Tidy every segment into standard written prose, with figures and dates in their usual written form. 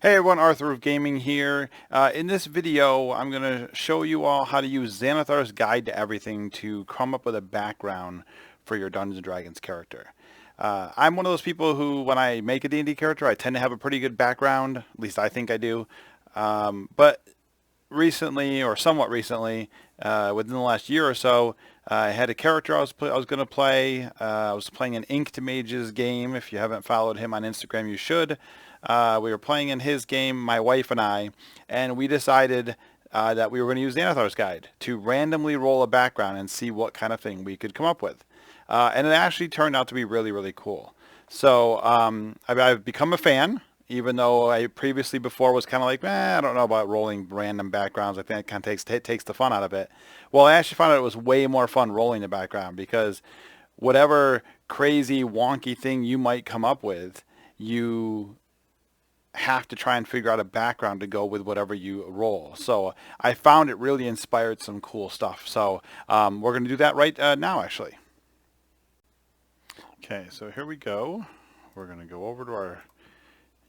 Hey everyone, Arthur of Gaming here. In this video, I'm going to show you all how to use Xanathar's Guide to Everything to come up with a background for your Dungeons & Dragons character. I'm one of those people who, when I make a D&D character, I tend to have a pretty good background. At least I think I do. But recently, or somewhat recently, within the last year or so, I had a character I was going to play. I was playing an Inked Mages game. If you haven't followed him on Instagram, you should. We were playing in his game, my wife and we decided that we were going to use Xanathar's Guide to randomly roll a background and see what kind of thing we could come up with. And it actually turned out to be really, really cool. So I've become a fan, even though I previously before was kind of like, I don't know about rolling random backgrounds. I think it kind of takes the fun out of it. Well, I actually found out it was way more fun rolling the background because whatever crazy, wonky thing you might come up with, you have to try and figure out a background to go with whatever you roll. So I found it really inspired some cool stuff. So we're going to do that right now, actually. Okay, so here we go. We're going to go over to our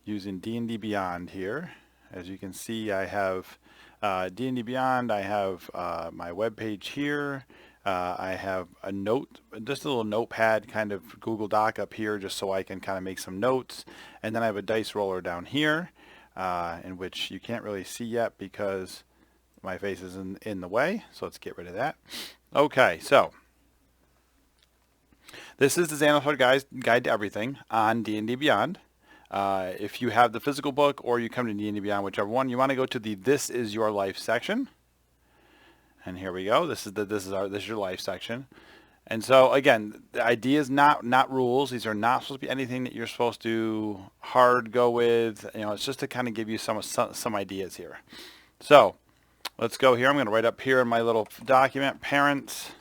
using D&D Beyond here. As you can see, I have D&D Beyond. I have my web page here. I have a note, just a little notepad kind of Google Doc up here just so I can kind of make some notes. And then I have a dice roller down here in which you can't really see yet because my face is in the way. So let's get rid of that. Okay, so this is the Xanathar Guide to Everything on D&D Beyond. If you have the physical book or you come to D&D Beyond, whichever one, you want to go to the This Is Your Life section. And here we go. This is your life section. And so again, the idea is not rules. These are not supposed to be anything that you're supposed to hard go with. You know, it's just to kind of give you some ideas here. So let's go here. I'm going to write up here in my little document, parents,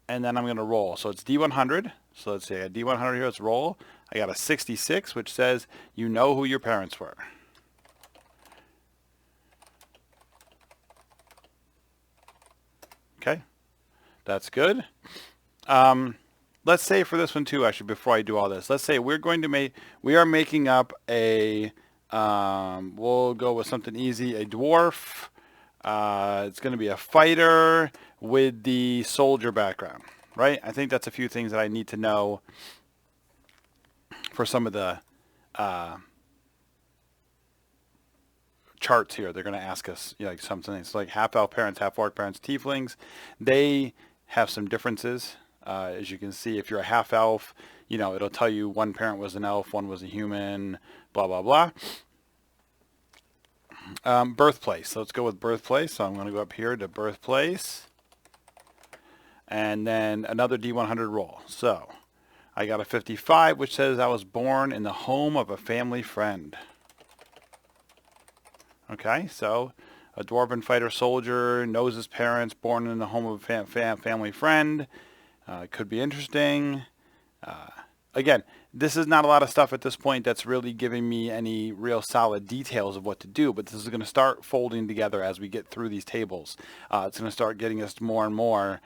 and then I'm going to roll. So it's D100. So let's say a D100 here. Let's roll. I got a 66, which says you know who your parents were. Okay, that's good. Let's say for this one too, actually, before I do all this, let's say we are making up a, we'll go with something easy, a dwarf. It's going to be a fighter with the soldier background, right? I think that's a few things that I need to know for some of the charts here. They're going to ask us, you know, like something. It's like half elf parents, half orc parents, tieflings. They have some differences. As you can see, if you're a half elf, you know, it'll tell you one parent was an elf, one was a human, blah, blah, blah. Birthplace. So let's go with birthplace. So I'm going to go up here to birthplace. And then another D100 roll. So I got a 55, which says I was born in the home of a family friend. Okay, so a dwarven fighter soldier knows his parents, born in the home of a family friend. Could be interesting. Again, this is not a lot of stuff at this point that's really giving me any real solid details of what to do, but this is going to start folding together as we get through these tables. It's going to start getting us more and more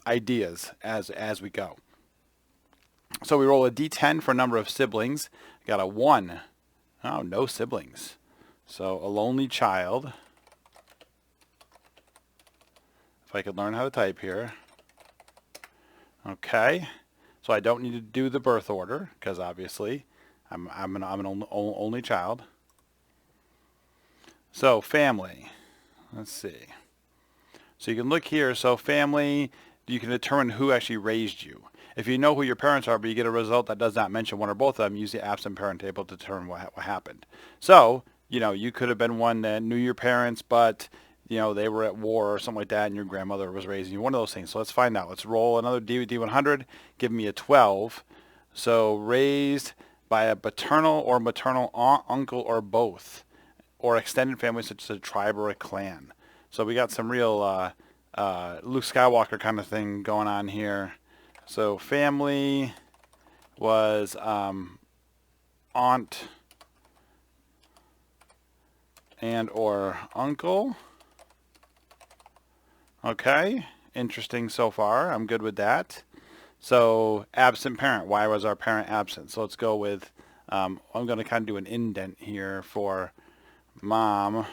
ideas as we go. So we roll a D10 for a number of siblings. I got a 1. Oh, no siblings. So a lonely child. If I could learn how to type here. Okay. So I don't need to do the birth order because obviously I'm an only child. So family. Let's see. So you can look here. So family, you can determine who actually raised you. If you know who your parents are, but you get a result that does not mention one or both of them, use the absent parent table to determine what happened. So, you know, you could have been one that knew your parents, but, you know, they were at war or something like that, and your grandmother was raising you. One of those things. So let's find out. Let's roll another D100. Give me a 12. So raised by a paternal or maternal aunt, uncle, or both, or extended family such as a tribe or a clan. So we got some real Luke Skywalker kind of thing going on here. So family was aunt and or uncle. Okay, interesting so far. I'm good with that. So absent parent. Why was our parent absent? So let's go with I'm going to kind of do an indent here for mom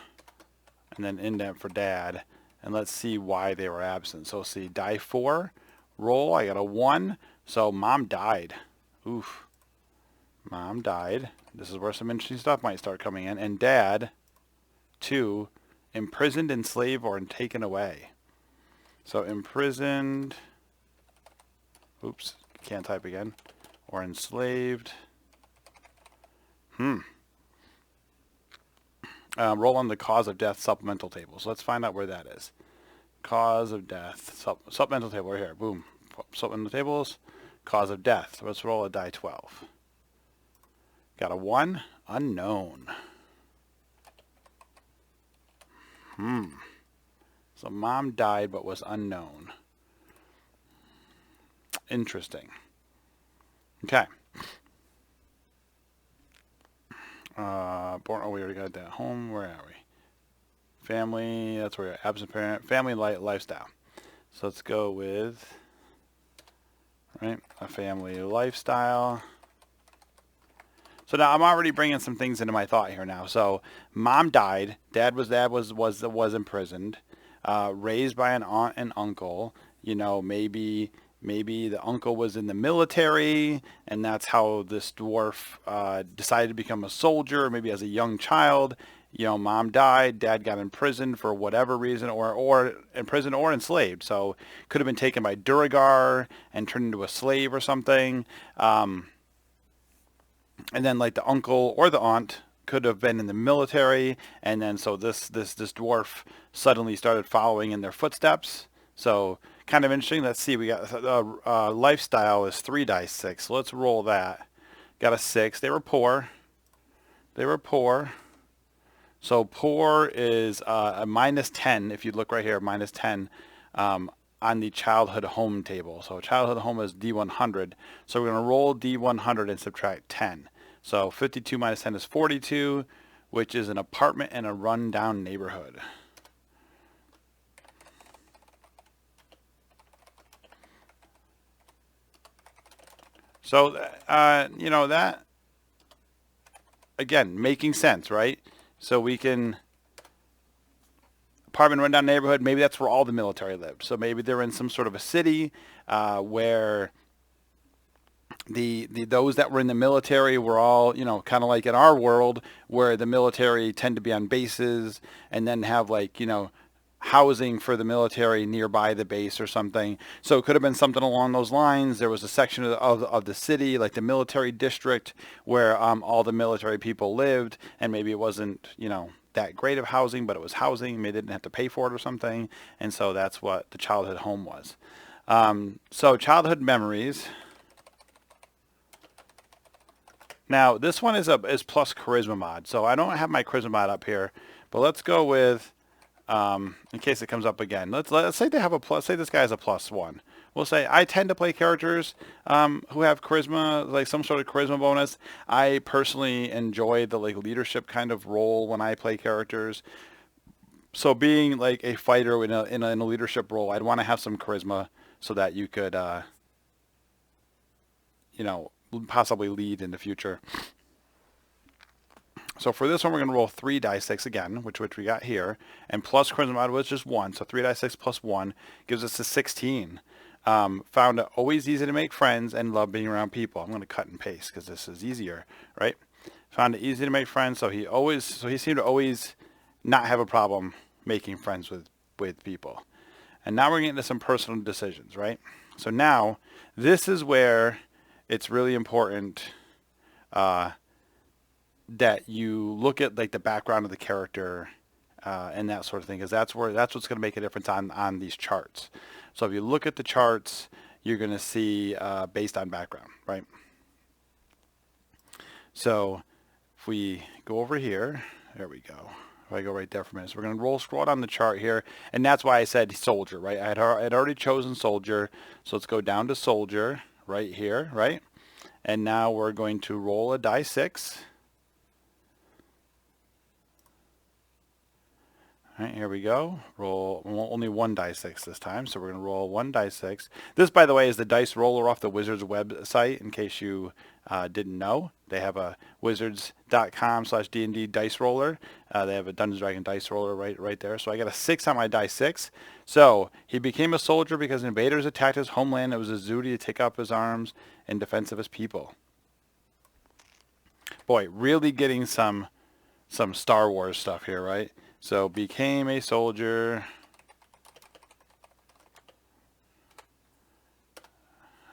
and then indent for dad. And let's see why they were absent. So see, die 4, roll, I got a 1. So mom died. Oof. Mom died. This is where some interesting stuff might start coming in. And dad, 2, imprisoned, enslaved, or taken away. So imprisoned, oops, can't type again, or enslaved. Roll on the cause of death supplemental table. So let's find out where that is. Cause of death, supplemental table right here. Boom. Supplemental tables, cause of death. So let's roll a die 12. Got a 1, unknown. So mom died but was unknown. Interesting. Okay. Born. Oh, we already got that. Home. Where are we? Family. That's where you're absent parent. Family lifestyle. So let's go with a family lifestyle. So now I'm already bringing some things into my thought here now. So mom died. Dad was imprisoned. Raised by an aunt and uncle. You know, maybe the uncle was in the military, and that's how this dwarf decided to become a soldier. Maybe as a young child, you know, mom died, dad got imprisoned for whatever reason, or imprisoned or enslaved. So could have been taken by Duragar and turned into a slave or something. And then like the uncle or the aunt could have been in the military, and then so this dwarf suddenly started following in their footsteps. So kind of interesting. Let's see. We got lifestyle is 3 dice 6. So let's roll that. Got a 6. They were poor. So poor is a -10. If you look right here, -10 on the childhood home table. So childhood home is D100. So we're going to roll D100 and subtract 10. So 52 minus 10 is 42, which is an apartment in a run-down neighborhood. So, you know, that, again, making sense, right? So we can, apartment rundown neighborhood, maybe that's where all the military lived. So maybe they're in some sort of a city where those that were in the military were all, you know, kind of like in our world where the military tend to be on bases and then have like, you know, housing for the military nearby the base or something. So it could have been something along those lines. There was a section of the city, like the military district, where all the military people lived, and maybe it wasn't, you know, that great of housing, but it was housing. Maybe they didn't have to pay for it or something, and so that's what the childhood home was. So childhood memories. Now this one is plus charisma mod, so I don't have my charisma mod up here, but let's go with, in case it comes up again. Let's say they have a plus. Say this guy has a +1. We'll say I tend to play characters who have charisma, like some sort of charisma bonus. I personally enjoy the like leadership kind of role when I play characters. So being like a fighter in a leadership role, I'd want to have some charisma so that you could, you know, possibly lead in the future. So for this one, we're going to roll 3 dice 6 again, which we got here, and plus charisma mod was just 1. So 3 dice 6 plus 1 gives us a 16. Found it always easy to make friends and love being around people. I'm going to cut and paste because this is easier, right? Found it easy to make friends, so he seemed to always not have a problem making friends with people. And now we're getting into some personal decisions, right? So now this is where it's really important that you look at like the background of the character and that sort of thing, because that's what's going to make a difference on these charts. So if you look at the charts, you're going to see based on background, right? So if we go over here, there we go. If I go right there for a minute, so we're going to scroll down the chart here, and that's why I said soldier, right? I had already chosen soldier, so let's go down to soldier right here, right? And now we're going to roll a die 6. All right, here we go. Roll only 1 die 6 this time, so we're going to roll 1 die 6. This, by the way, is the dice roller off the Wizards website, in case you didn't know, they have a wizards.com/D&D dice roller. They have a Dungeons & Dragons dice roller right there. So I got a 6 on my die 6. So he became a soldier because invaders attacked his homeland. It was his duty to take up his arms in defense of his people. Boy, really getting some Star Wars stuff here, right? So became a soldier.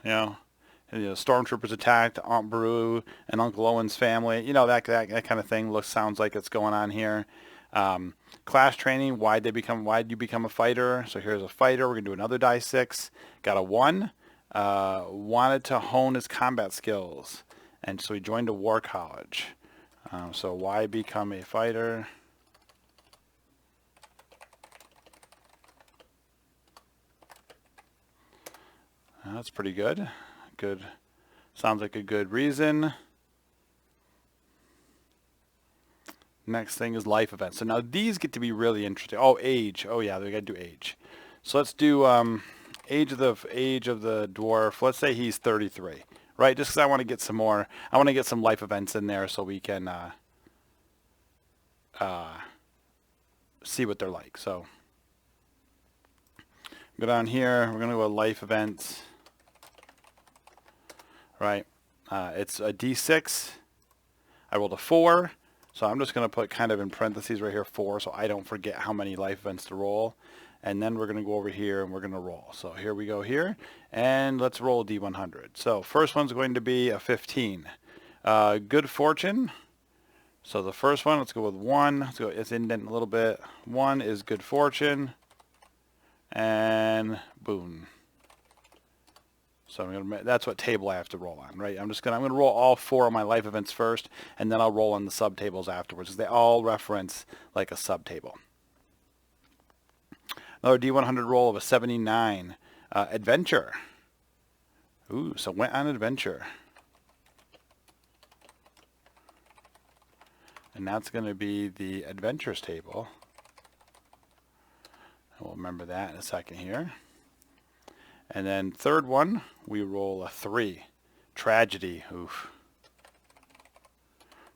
You know, stormtroopers attacked Aunt Beru and Uncle Owen's family. You know, that kind of thing sounds like it's going on here. Class training. Why'd you become a fighter? So here's a fighter. We're gonna do another die 6. Got a 1. Wanted to hone his combat skills, and so he joined a war college. So why become a fighter? That's pretty good. Good. Sounds like a good reason. Next thing is life events. So now these get to be really interesting. Oh, age. Oh yeah, we got to do age. So let's do age of the dwarf. Let's say he's 33, right? Just because I want to get some more. I want to get some life events in there so we can see what they're like. So go down here. We're gonna go to life events. Right, it's a D6. I rolled a 4, so I'm just going to put kind of in parentheses right here 4, so I don't forget how many life events to roll. And then we're going to go over here and we're going to roll. So here we go here, and let's roll a D100. So first one's going to be a 15. Good fortune. So the first one, let's go with 1. Let's go. It's indent a little bit. 1 is good fortune, and boom. So that's what table I have to roll on, right? I'm gonna roll all 4 of my life events first, and then I'll roll on the subtables afterwards, because they all reference like a subtable. Another D100 roll of a 79. Adventure. Ooh, so went on adventure. And that's going to be the adventures table. And we'll remember that in a second here. And then third one, we roll a 3. Tragedy. Oof.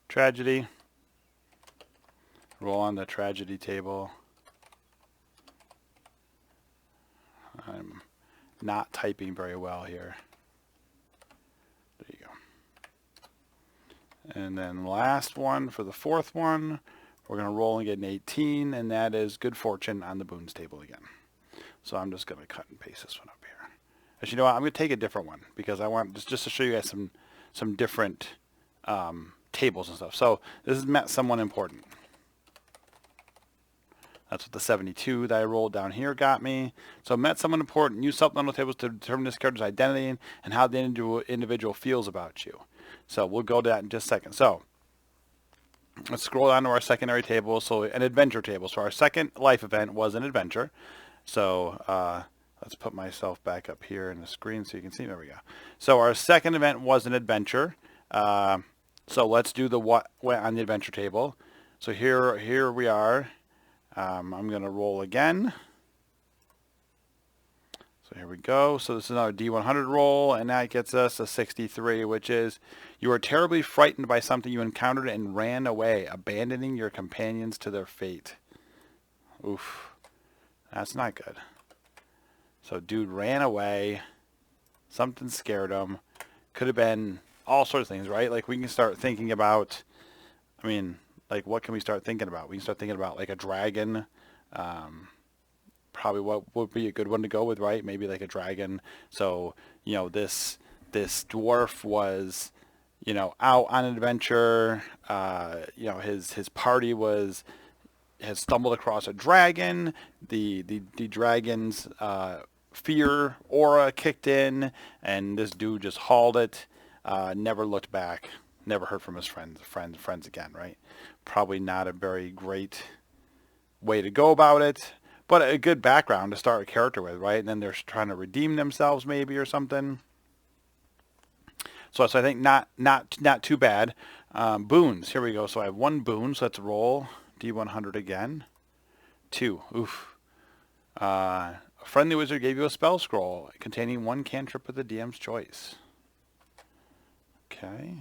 Tragedy. Roll on the tragedy table. I'm not typing very well here. There you go. And then last one for the fourth one, we're going to roll and get an 18, and that is good fortune on the boons table again. So I'm just going to cut and paste this one up here. Actually, you know what? I'm going to take a different one because I want just to show you guys some different tables and stuff. So this has met someone important. That's what the 72 that I rolled down here got me. So met someone important. Use supplemental tables to determine this character's identity and how the individual feels about you. So we'll go to that in just a second. So let's scroll down to our secondary table. So an adventure table. So our second life event was an adventure. So let's put myself back up here in the screen so you can see. There we go. So our second event was an adventure. So let's do the what went on the adventure table. So here we are. I'm going to roll again. So here we go. So this is another D100 roll, and that gets us a 63, which is you are terribly frightened by something you encountered and ran away, abandoning your companions to their fate. Oof. That's not good. So dude ran away. Something scared him. Could have been all sorts of things, right? Like we can start thinking about, I mean, like what can we start thinking about? We can start thinking about like a dragon. Probably what would be a good one to go with, right? Maybe like a dragon. So, you know, this dwarf was, you know, out on an adventure. You know, his party has stumbled across a dragon. The dragon's fear aura kicked in, and this dude just hauled it. Never looked back. Never heard from his friends again, right? Probably not a very great way to go about it, but a good background to start a character with, right? And then they're trying to redeem themselves maybe or something. So I think not too bad. Boons, here we go. So I have 1 boon, so let's roll D100 again. 2, oof. A friendly wizard gave you a spell scroll containing 1 cantrip of the DM's choice. Okay.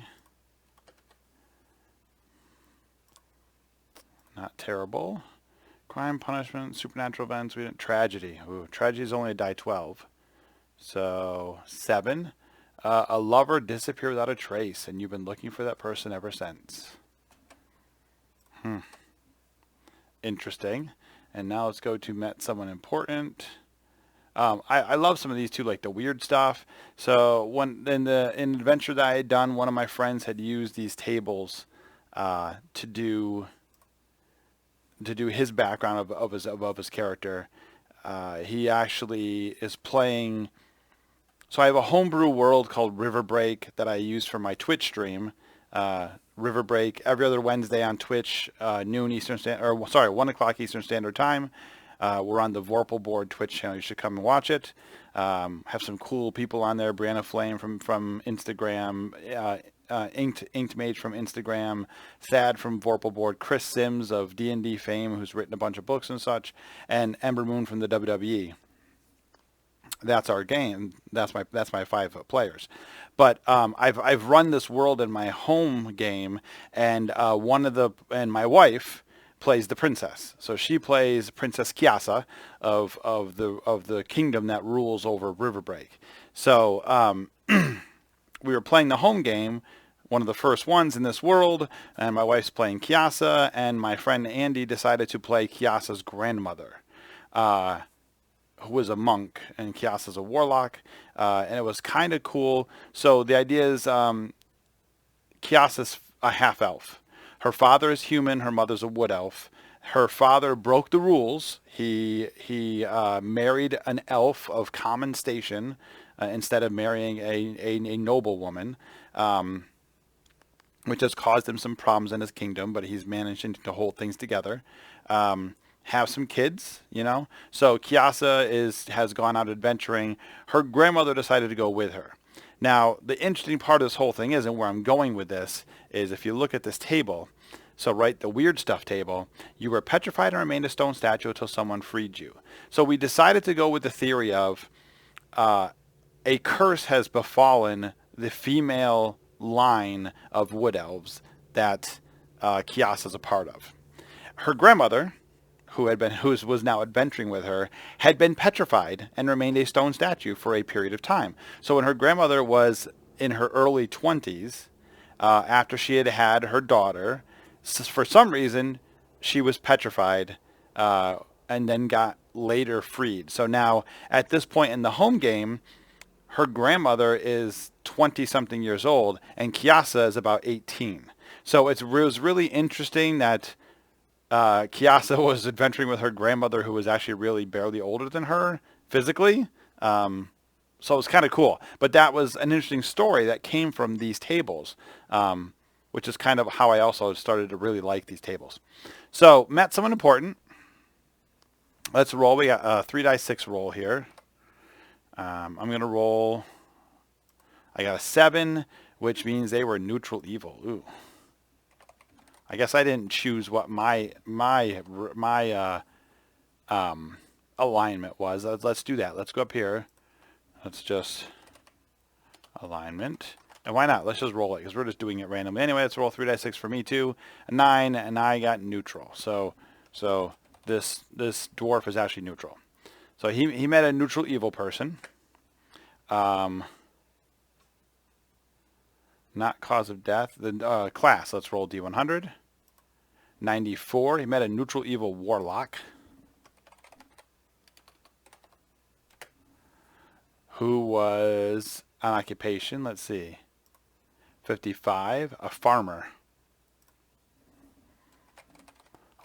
Not terrible. Crime, punishment, supernatural events. We didn't tragedy. Ooh, tragedy is only a die 12. So 7. A lover disappeared without a trace, and you've been looking for that person ever since. Interesting. And now let's go to met someone important. I love some of these too, like the weird stuff. So in an adventure that I had done, one of my friends had used these tables to do his background of his character. He actually is playing. So I have a homebrew world called River Break that I use for my Twitch stream. River Break every other Wednesday on Twitch, noon Eastern Standard, or sorry, 1 o'clock Eastern Standard Time. We're on the Vorpal Board Twitch channel. You should come and watch it. Have some cool people on there. Brianna Flame from Instagram, Inked Mage from Instagram, Thad from Vorpal Board, Chris Sims of D&D fame, who's written a bunch of books and such, and Ember Moon from the WWE. That's our game. That's my 5 players. But I've run this world in my home game, and my wife plays the princess. So she plays Princess Kiasa of the kingdom that rules over Riverbreak. So we were playing the home game, one of the first ones in this world, and my wife's playing Kiasa, and my friend Andy decided to play Kiasa's grandmother, who was a monk, and Kiasa's a warlock, and it was kind of cool. So the idea is Kiasa's a half-elf. Her father is human, her mother's a wood elf. Her father broke the rules. He married an elf of common station instead of marrying a noble woman, which has caused him some problems in his kingdom, but he's managing to hold things together. Have some kids, you know. So Kiasa has gone out adventuring. Her grandmother decided to go with her. Now, the interesting part of this whole thing is, and where I'm going with this, is if you look at this table, so right, the weird stuff table, you were petrified and remained a stone statue until someone freed you. So we decided to go with the theory of a curse has befallen the female line of wood elves that Kiasa is a part of. Her grandmother, who was now adventuring with her, had been petrified and remained a stone statue for a period of time. So when her grandmother was in her early 20s, after she had had her daughter, for some reason, she was petrified and then got later freed. So now, at this point in the home game, her grandmother is 20-something years old, and Kiasa is about 18. So it was really interesting that Kiasa was adventuring with her grandmother, who was actually really barely older than her physically. So it was kind of cool. But that was an interesting story that came from these tables, which is kind of how I also started to really like these tables. So met someone important. Let's roll. We got a 3-die-6 roll here. I'm going to roll. I got a 7, which means they were neutral evil. Ooh. I guess I didn't choose what my alignment was. Let's do that. Let's go up here. Let's just alignment. And why not? Let's just roll it because we're just doing it randomly. Anyway, let's roll 3-6 for me too. A 9, and I got neutral. So this dwarf is actually neutral. So he met a neutral evil person. Not cause of death. The class. Let's roll D100. 94. He met a neutral evil warlock, who was on occupation. Let's see. 55. A farmer.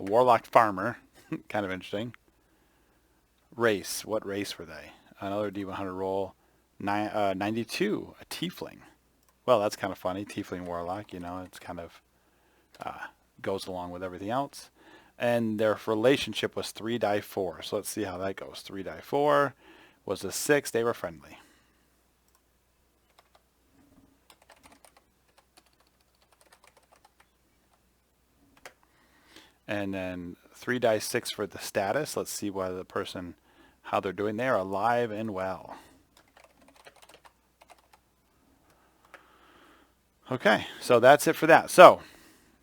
A warlock farmer. Kind of interesting. Race. What race were they? Another D100 roll. 92. A tiefling. Well, that's kind of funny. Tiefling warlock, you know, it's kind of goes along with everything else. And their relationship was 3-die-4. So let's see how that goes. 3-die-4 was a 6. They were friendly. And then 3-die-6 for the status. Let's see why the person, how they're doing. They're alive and well. Okay, so that's it for that. So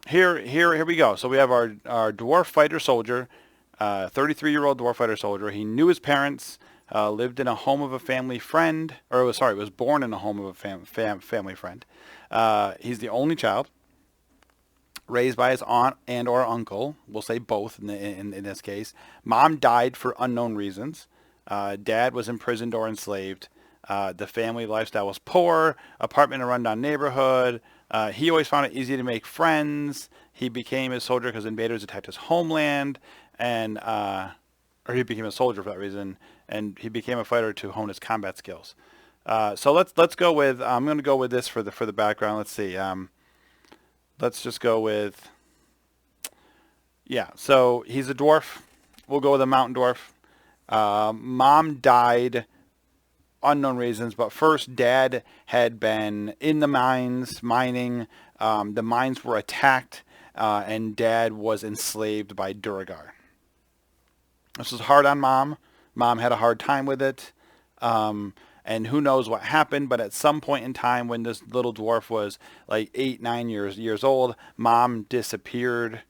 here we go. So we have our dwarf fighter soldier, 33-year-old dwarf fighter soldier. He knew his parents, lived in a home of a family friend, or was born in a home of a family friend. He's the only child, raised by his aunt and or uncle. We'll say both in this case. Mom died for unknown reasons. Dad was imprisoned or enslaved. The family lifestyle was poor, apartment in a rundown neighborhood. He always found it easy to make friends. He became a soldier because invaders attacked his homeland, and or he became a soldier for that reason, and he became a fighter to hone his combat skills. So let's go with. I'm going to go with this for the background. Let's see. Let's just go with. Yeah. So he's a dwarf. We'll go with a mountain dwarf. Mom died unknown reasons, but first Dad had been in the mines mining. The mines were attacked, and Dad was enslaved by Duergar. This was hard on Mom. Mom had a hard time with it, and who knows what happened, but at some point in time when this little dwarf was like 8-9 years old, Mom disappeared,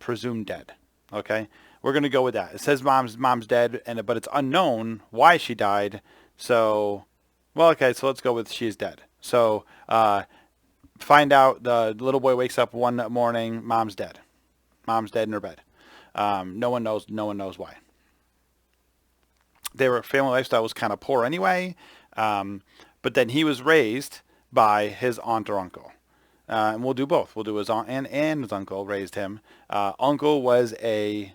presumed dead. Okay, we're gonna go with that. It says mom's dead, but it's unknown why she died. So, well, okay, so let's go with she's dead. So, find out the little boy wakes up one morning, mom's dead. Mom's dead in her bed. No one knows why. Their family lifestyle was kind of poor anyway, but then he was raised by his aunt or uncle. And we'll do both. We'll do his aunt and his uncle raised him. Uncle was a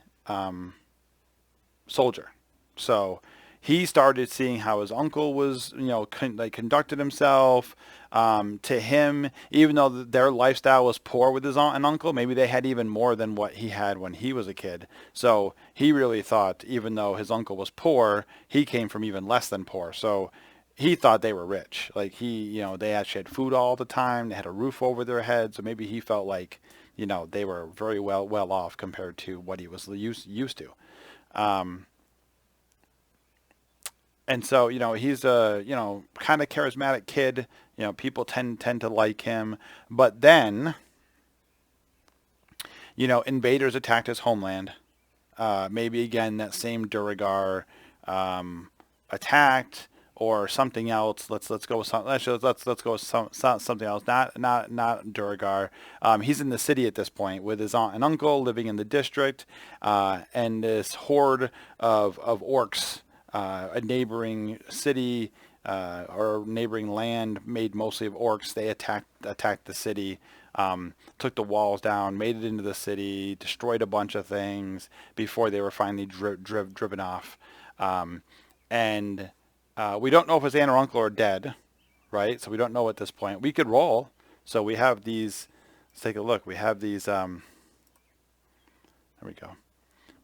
soldier. So he started seeing how his uncle was, conducted himself. To him, even though their lifestyle was poor with his aunt and uncle, maybe they had even more than what he had when he was a kid. So he really thought, even though his uncle was poor, he came from even less than poor. So he thought they were rich. Like they actually had food all the time. They had a roof over their heads. So maybe he felt like, they were very well off compared to what he was used to. And so, he's a, kind of charismatic kid. People tend to like him. But then, invaders attacked his homeland. Maybe again that same Duergar attacked or something else. Let's go with something. Let's go with something else. Not Duergar. He's in the city at this point with his aunt and uncle living in the district, and this horde of orcs. A neighboring city or neighboring land made mostly of orcs. They attacked the city, took the walls down, made it into the city, destroyed a bunch of things before they were finally driven off. And we don't know if his aunt or uncle are dead, right? So we don't know at this point. We could roll. So we have these. Let's take a look. We have these. There we go.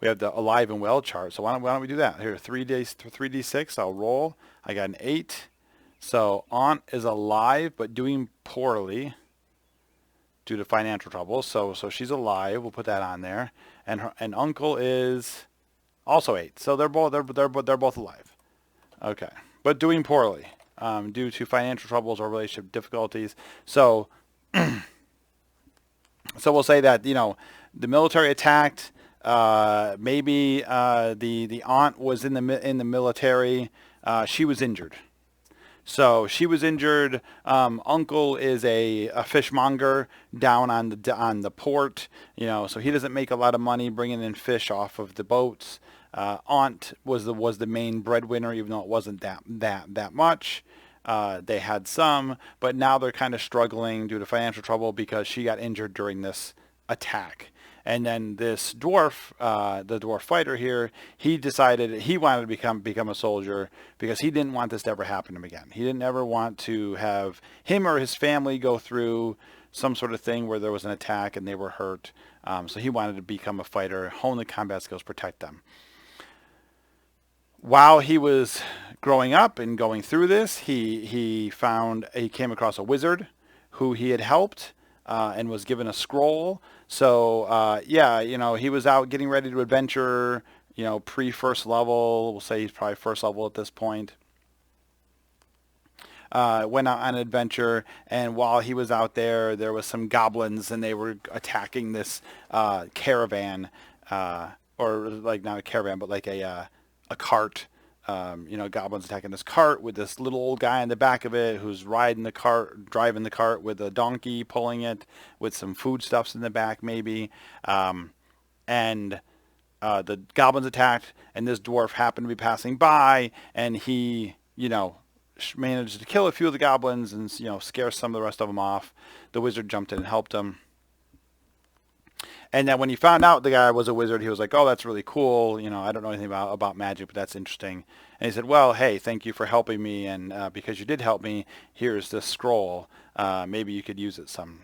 We have the alive and well chart. So why don't we do that? Here, 3d6. I'll roll. I got an 8. So aunt is alive but doing poorly due to financial trouble. So she's alive. We'll put that on there. And uncle is also 8. So they're both alive. Okay, but doing poorly due to financial troubles or relationship difficulties. So we'll say that the military attacked. Maybe the aunt was in the military. She was injured. So she was injured. Uncle is a fishmonger down on the port. So he doesn't make a lot of money bringing in fish off of the boats. Aunt was the main breadwinner, even though it wasn't that much. They had some, but now they're kind of struggling due to financial trouble because she got injured during this attack. And then this dwarf, the dwarf fighter here, he decided he wanted to become a soldier because he didn't want this to ever happen to him again. He didn't ever want to have him or his family go through some sort of thing where there was an attack and they were hurt. So he wanted to become a fighter, hone the combat skills, protect them. While he was growing up and going through this, he came across a wizard who he had helped and was given a scroll. So, he was out getting ready to adventure, pre-first level. We'll say he's probably first level at this point. went out on an adventure, and while he was out there, there was some goblins, and they were attacking this caravan, or like not a caravan, but like a cart. Goblins attacking this cart with this little old guy in the back of it who's riding the cart, driving the cart with a donkey pulling it with some foodstuffs in the back maybe. And the goblins attacked, and this dwarf happened to be passing by, and he, managed to kill a few of the goblins and, scare some of the rest of them off. The wizard jumped in and helped him. And then when he found out the guy was a wizard, he was like, oh, that's really cool. I don't know anything about magic, but that's interesting. And he said, well, hey, thank you for helping me. And because you did help me, here's this scroll. Maybe you could use it some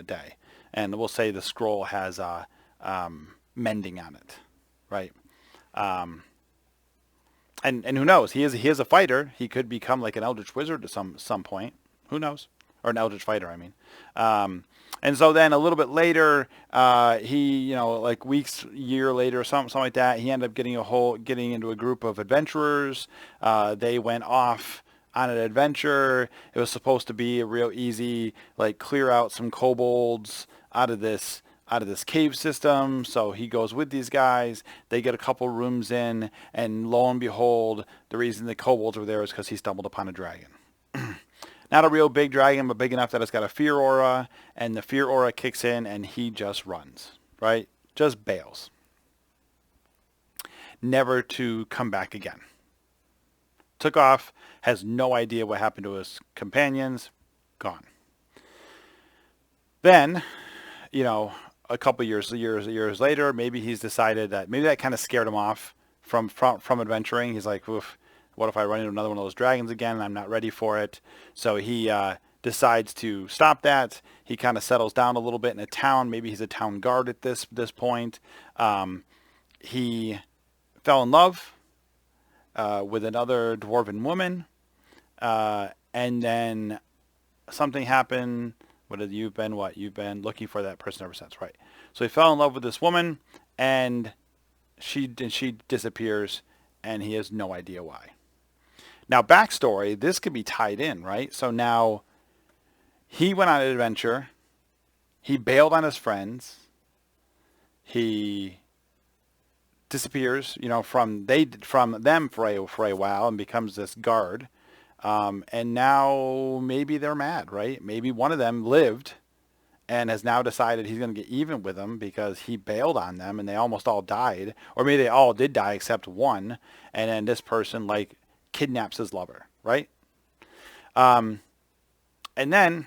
day. And we'll say the scroll has mending on it, right? And who knows? He is a fighter. He could become like an eldritch wizard at some point. Who knows? Or an eldritch fighter, I mean. And so then a little bit later, he, like year later, something like that, he ended up getting into a group of adventurers. They went off on an adventure. It was supposed to be a real easy, like, clear out some kobolds out of this cave system. So he goes with these guys. They get a couple rooms in, and lo and behold, the reason the kobolds were there is because he stumbled upon a dragon. Not a real big dragon, but big enough that it's got a fear aura, and the fear aura kicks in, and he just runs, right? Just bails. Never to come back again. Took off, has no idea what happened to his companions, gone. Then, a couple years later, maybe he's decided that maybe that kind of scared him off from adventuring. He's like, oof. What if I run into another one of those dragons again and I'm not ready for it? So he decides to stop that. He kind of settles down a little bit in a town. Maybe he's a town guard at this point. He fell in love with another dwarven woman. And then something happened. You've been looking for that person ever since, right? So he fell in love with this woman, and she disappears, and he has no idea why. Now, backstory, this could be tied in, right? So now he went on an adventure. He bailed on his friends. He disappears, from them for a while and becomes this guard. And now maybe they're mad, right? Maybe one of them lived and has now decided he's going to get even with them because he bailed on them and they almost all died. Or maybe they all did die except one. And then this person, kidnaps his lover, right? And then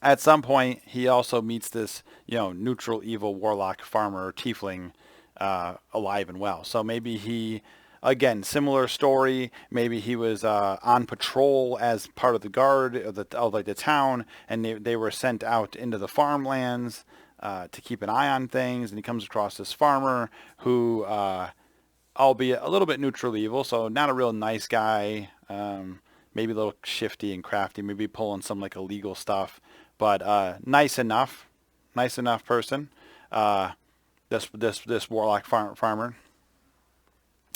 at some point he also meets this, neutral evil warlock farmer tiefling alive and well. So maybe he, again, similar story. Maybe he was on patrol as part of the guard of the town, and they were sent out into the farmlands to keep an eye on things. And he comes across this farmer who albeit a little bit neutral evil, so not a real nice guy, maybe a little shifty and crafty, maybe pulling some illegal stuff, but nice enough person, this warlock farmer.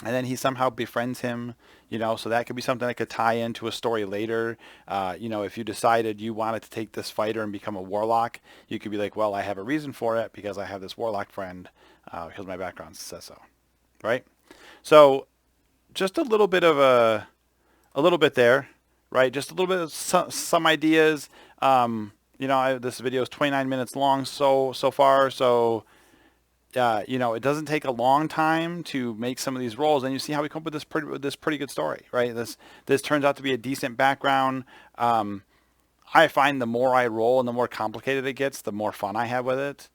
And then he somehow befriends him, so that could be something that could tie into a story later. If you decided you wanted to take this fighter and become a warlock, you could be like, well, I have a reason for it because I have this warlock friend, because my background says so, right? So just a little bit there, right? Just a little bit of some ideas. This video is 29 minutes long so far. So, it doesn't take a long time to make some of these rolls, and you see how we come up with this pretty good story, right? This turns out to be a decent background. I find the more I roll and the more complicated it gets, the more fun I have with it.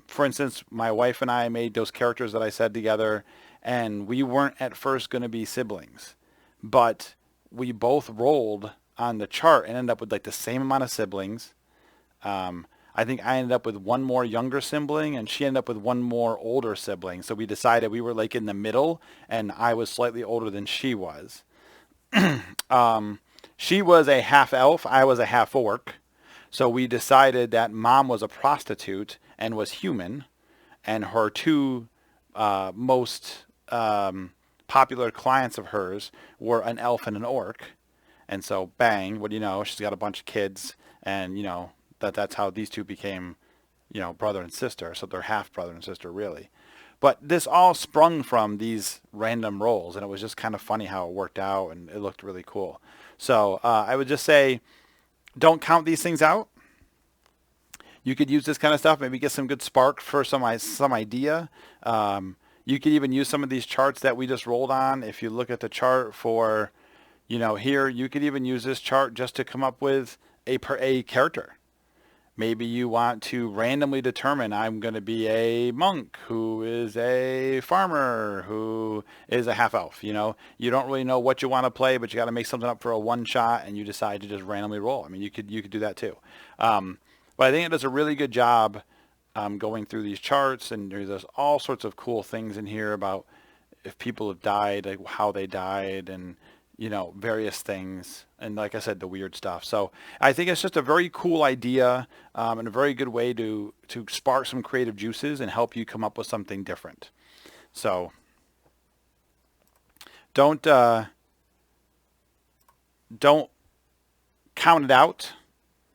For instance, my wife and I made those characters that I said together, and we weren't at first going to be siblings, but we both rolled on the chart and ended up with the same amount of siblings. I think I ended up with one more younger sibling, and she ended up with one more older sibling. So we decided we were in the middle, and I was slightly older than she was. She was a half elf. I was a half orc. So we decided that mom was a prostitute and was human, and her two most popular clients of hers were an elf and an orc. And so, bang, what do you know? She's got a bunch of kids, and that's how these two became, brother and sister. So they're half brother and sister, really. But this all sprung from these random rolls, and it was just kind of funny how it worked out, and it looked really cool. So I would just say, don't count these things out. You could use this kind of stuff, maybe get some good spark for some idea. You could even use some of these charts that we just rolled on. If you look at the chart for, here, you could even use this chart just to come up with a character. Maybe you want to randomly determine, I'm going to be a monk who is a farmer who is a half elf. You don't really know what you want to play, but you got to make something up for a one shot, and you decide to just randomly roll. I mean, you could do that too. But I think it does a really good job going through these charts, and there's all sorts of cool things in here about if people have died, like how they died, and various things, and like I said, the weird stuff. So I think it's just a very cool idea, and a very good way to spark some creative juices and help you come up with something different. So don't count it out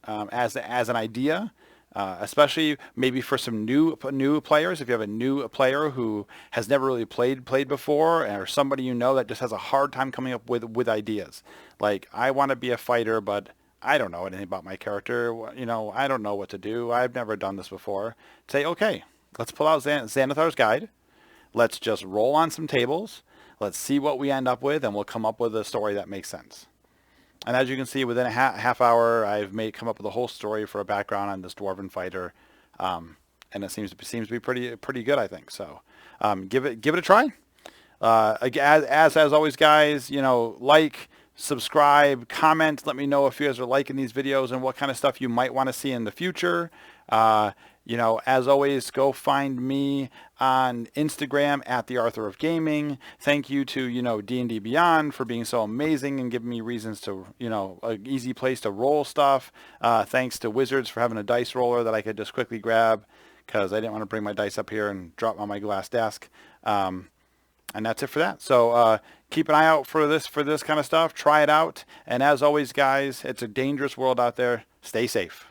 as an idea. Especially maybe for some new players. If you have a new player who has never really played before, or somebody that just has a hard time coming up with ideas. Like, I want to be a fighter, but I don't know anything about my character. I don't know what to do. I've never done this before. Say, okay, let's pull out Xanathar's Guide. Let's just roll on some tables. Let's see what we end up with, and we'll come up with a story that makes sense. And as you can see, within a half hour, I've come up with a whole story for a background on this dwarven fighter, and it seems to be pretty good, I think. So give it a try. As always, guys, like, subscribe, comment. Let me know if you guys are liking these videos and what kind of stuff you might want to see in the future. As always, go find me on Instagram at the Arthur of Gaming. Thank you to, D&D Beyond for being so amazing and giving me reasons to, an easy place to roll stuff. Thanks to Wizards for having a dice roller that I could just quickly grab because I didn't want to bring my dice up here and drop on my glass desk. And that's it for that. So keep an eye out for this kind of stuff. Try it out. And as always, guys, it's a dangerous world out there. Stay safe.